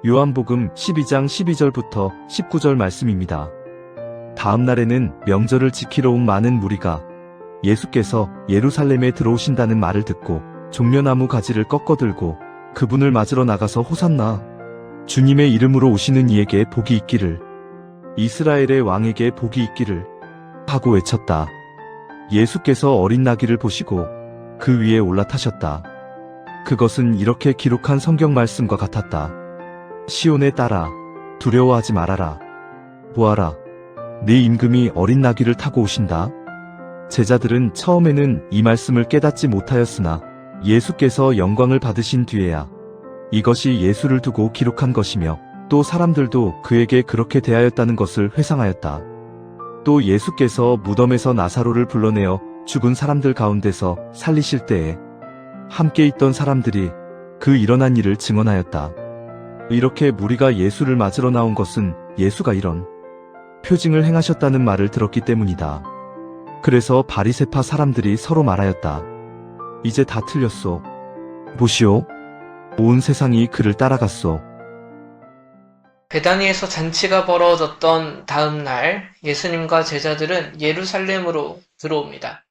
요한복음 12장 12절부터 19절 말씀입니다. 다음 날에는 명절을 지키러 온 많은 무리가 예수께서 예루살렘에 들어오신다는 말을 듣고 종려나무 가지를 꺾어들고 그분을 맞으러 나가서 호산나 주님의 이름으로 오시는 이에게 복이 있기를 이스라엘의 왕에게 복이 있기를 하고 외쳤다. 예수께서 어린 나귀를 보시고 그 위에 올라타셨다. 그것은 이렇게 기록한 성경 말씀과 같았다. 시온의 딸아, 두려워하지 말아라. 보아라, 네 임금이 어린 나귀를 타고 오신다. 제자들은 처음에는 이 말씀을 깨닫지 못하였으나 예수께서 영광을 받으신 뒤에야 이것이 예수를 두고 기록한 것이며 또 사람들도 그에게 그렇게 대하였다는 것을 회상하였다. 또 예수께서 무덤에서 나사로를 불러내어 죽은 사람들 가운데서 살리실 때에 함께 있던 사람들이 그 일어난 일을 증언하였다. 이렇게 무리가 예수를 맞으러 나온 것은 예수가 이런 표징을 행하셨다는 말을 들었기 때문이다. 그래서 바리새파 사람들이 서로 말하였다. 이제 다 틀렸소. 보시오. 온 세상이 그를 따라갔소. 베다니에서 잔치가 벌어졌던 다음 날 예수님과 제자들은 예루살렘으로 들어옵니다.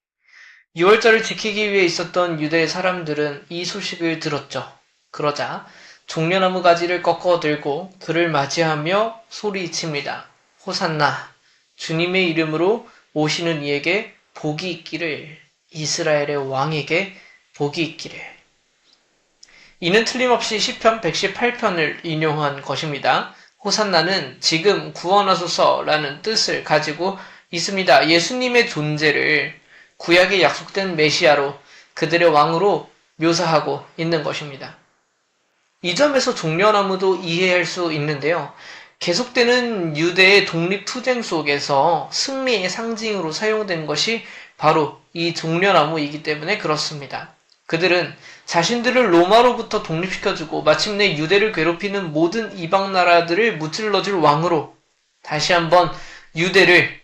유월절을 지키기 위해 있었던 유대 사람들은 이 소식을 들었죠. 그러자 종려나무 가지를 꺾어 들고 그를 맞이하며 소리칩니다. 호산나, 주님의 이름으로 오시는 이에게 복이 있기를, 이스라엘의 왕에게 복이 있기를. 이는 틀림없이 시편 118편을 인용한 것입니다. 호산나는 지금 구원하소서라는 뜻을 가지고 있습니다. 예수님의 존재를 구약에 약속된 메시아로 그들의 왕으로 묘사하고 있는 것입니다. 이 점에서 종려나무도 이해할 수 있는데요. 계속되는 유대의 독립투쟁 속에서 승리의 상징으로 사용된 것이 바로 이 종려나무이기 때문에 그렇습니다. 그들은 자신들을 로마로부터 독립시켜주고 마침내 유대를 괴롭히는 모든 이방 나라들을 무찔러줄 왕으로 다시 한번 유대를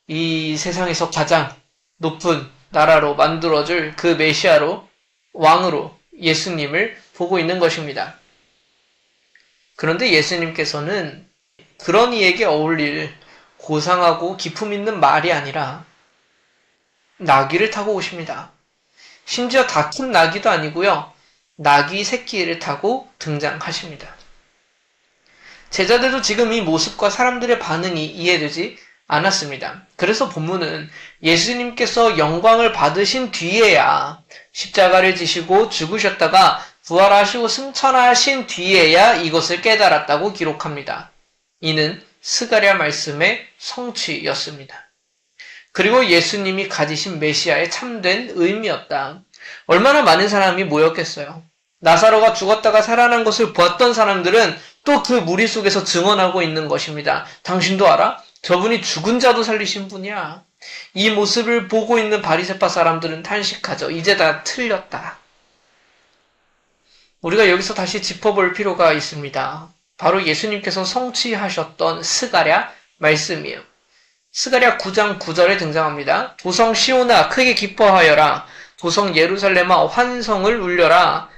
이 세상에서 가장 높은 나라로 만들어줄 그 메시아로 왕으로 예수님을 보고 있는 것입니다. 그런데 예수님께서는 그런 이에게 어울릴 고상하고 기품 있는 말이 아니라 나귀를 타고 오십니다. 심지어 다 큰 나귀도 아니고요. 나귀 새끼를 타고 등장하십니다. 제자들도 지금 이 모습과 사람들의 반응이 이해되지 않았습니다. 그래서 본문은 예수님께서 영광을 받으신 뒤에야 십자가를 지시고 죽으셨다가 부활하시고 승천하신 뒤에야 이것을 깨달았다고 기록합니다. 이는 스가랴 말씀의 성취였습니다. 그리고 예수님이 가지신 메시아의 참된 의미였다. 얼마나 많은 사람이 모였겠어요. 나사로가 죽었다가 살아난 것을 보았던 사람들은 또 그 무리 속에서 증언하고 있는 것입니다. 당신도 알아? 저분이 죽은 자도 살리신 분이야. 이 모습을 보고 있는 바리새파 사람들은 탄식하죠. 이제 다 틀렸다. 우리가 여기서 다시 짚어볼 필요가 있습니다. 바로 예수님께서 성취하셨던 스가랴 말씀이에요. 스가랴 9장 9절에 등장합니다. 도성 시온아 크게 기뻐하여라. 도성 예루살렘아 환성을 울려라.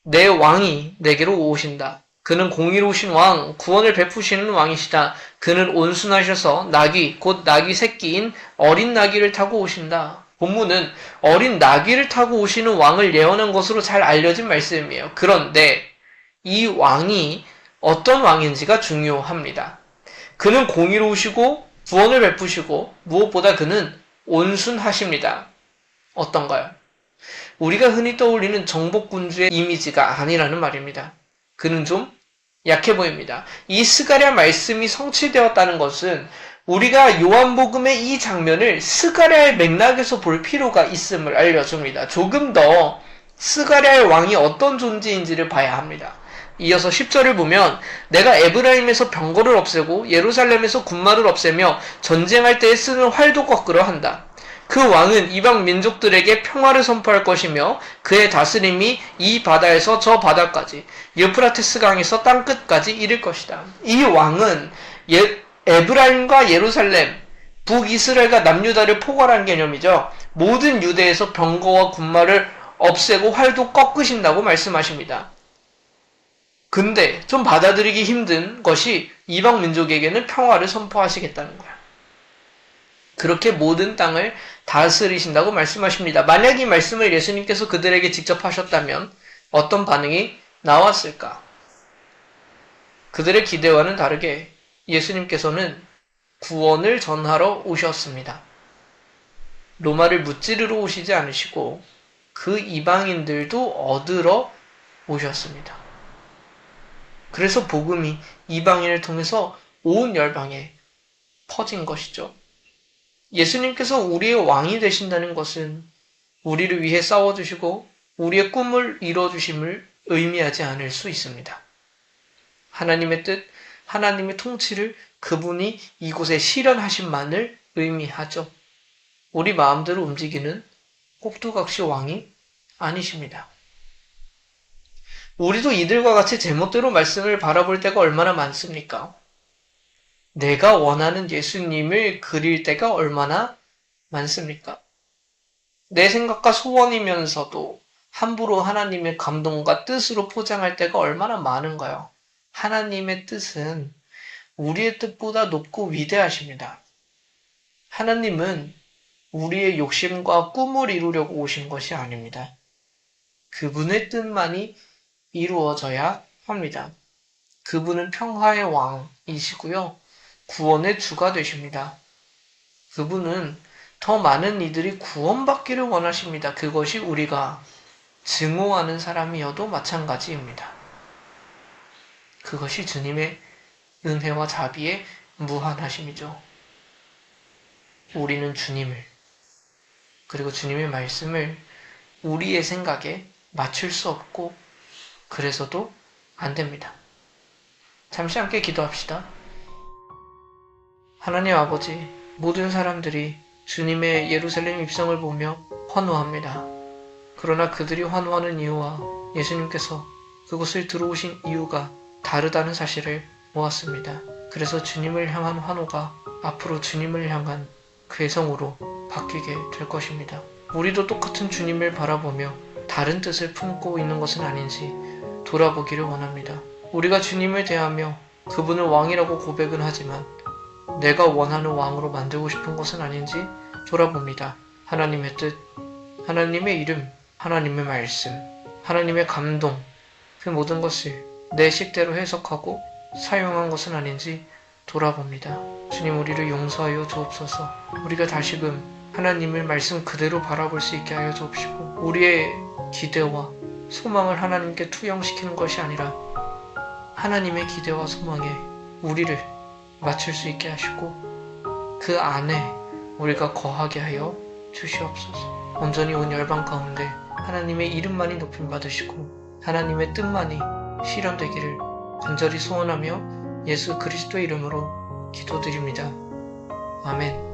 내 왕이 내게로 오신다. 그는 공의로우신 왕, 구원을 베푸시는 왕이시다. 그는 온순하셔서 나귀, 곧 나귀 새끼인 어린 나귀를 타고 오신다. 본문은 어린 나귀를 타고 오시는 왕을 예언한 것으로 잘 알려진 말씀이에요. 그런데 이 왕이 어떤 왕인지가 중요합니다. 그는 공의로우시고 구원을 베푸시고 무엇보다 그는 온순하십니다. 어떤가요? 우리가 흔히 떠올리는 정복군주의 이미지가 아니라는 말입니다. 그는 좀 약해 보입니다. 이 스가랴 말씀이 성취되었다는 것은 우리가 요한복음의 이 장면을 스가랴의 맥락에서 볼 필요가 있음을 알려줍니다. 조금 더 스가랴의 왕이 어떤 존재인지를 봐야 합니다. 이어서 10절을 보면 내가 에브라임에서 병거를 없애고 예루살렘에서 군마를 없애며 전쟁할 때에 쓰는 활도 꺾으려 한다. 그 왕은 이방 민족들에게 평화를 선포할 것이며 그의 다스림이 이 바다에서 저 바다까지 유프라테스 강에서 땅 끝까지 이를 것이다. 이 왕은 에브라임과 예루살렘, 북이스라엘과 남유다를 포괄한 개념이죠. 모든 유대에서 병거와 군마를 없애고 활도 꺾으신다고 말씀하십니다. 근데 좀 받아들이기 힘든 것이 이방 민족에게는 평화를 선포하시겠다는 거야. 그렇게 모든 땅을 다스리신다고 말씀하십니다. 만약 이 말씀을 예수님께서 그들에게 직접 하셨다면 어떤 반응이 나왔을까? 그들의 기대와는 다르게 예수님께서는 구원을 전하러 오셨습니다. 로마를 무찌르러 오시지 않으시고 그 이방인들도 얻으러 오셨습니다. 그래서 복음이 이방인을 통해서 온 열방에 퍼진 것이죠. 예수님께서 우리의 왕이 되신다는 것은 우리를 위해 싸워주시고 우리의 꿈을 이뤄주심을 의미하지 않을 수 있습니다. 하나님의 뜻, 하나님의 통치를 그분이 이곳에 실현하신만을 의미하죠. 우리 마음대로 움직이는 꼭두각시 왕이 아니십니다. 우리도 이들과 같이 제멋대로 말씀을 바라볼 때가 얼마나 많습니까? 내가 원하는 예수님을 그릴 때가 얼마나 많습니까? 내 생각과 소원이면서도 함부로 하나님의 감동과 뜻으로 포장할 때가 얼마나 많은가요? 하나님의 뜻은 우리의 뜻보다 높고 위대하십니다. 하나님은 우리의 욕심과 꿈을 이루려고 오신 것이 아닙니다. 그분의 뜻만이 이루어져야 합니다. 그분은 평화의 왕이시고요. 구원의 주가 되십니다. 그분은 더 많은 이들이 구원받기를 원하십니다. 그것이 우리가 증오하는 사람이어도 마찬가지입니다. 그것이 주님의 은혜와 자비의 무한하심이죠. 우리는 주님을 그리고 주님의 말씀을 우리의 생각에 맞출 수 없고 그래서도 안 됩니다. 잠시 함께 기도합시다. 하나님 아버지, 모든 사람들이 주님의 예루살렘 입성을 보며 환호합니다. 그러나 그들이 환호하는 이유와 예수님께서 그곳을 들어오신 이유가 다르다는 사실을 보았습니다. 그래서 주님을 향한 환호가 앞으로 주님을 향한 괴성으로 바뀌게 될 것입니다. 우리도 똑같은 주님을 바라보며 다른 뜻을 품고 있는 것은 아닌지 돌아보기를 원합니다. 우리가 주님을 대하며 그분을 왕이라고 고백은 하지만 내가 원하는 왕으로 만들고 싶은 것은 아닌지 돌아봅니다. 하나님의 뜻, 하나님의 이름, 하나님의 말씀, 하나님의 감동, 그 모든 것을 내 식대로 해석하고 사용한 것은 아닌지 돌아봅니다. 주님, 우리를 용서하여 주옵소서. 우리가 다시금 하나님의 말씀 그대로 바라볼 수 있게 하여 주옵시고 우리의 기대와 소망을 하나님께 투영시키는 것이 아니라 하나님의 기대와 소망에 우리를 맞출 수 있게 하시고 그 안에 우리가 거하게 하여 주시옵소서. 온전히 온 열방 가운데 하나님의 이름만이 높임 받으시고 하나님의 뜻만이 실현되기를 간절히 소원하며 예수 그리스도의 이름으로 기도드립니다. 아멘.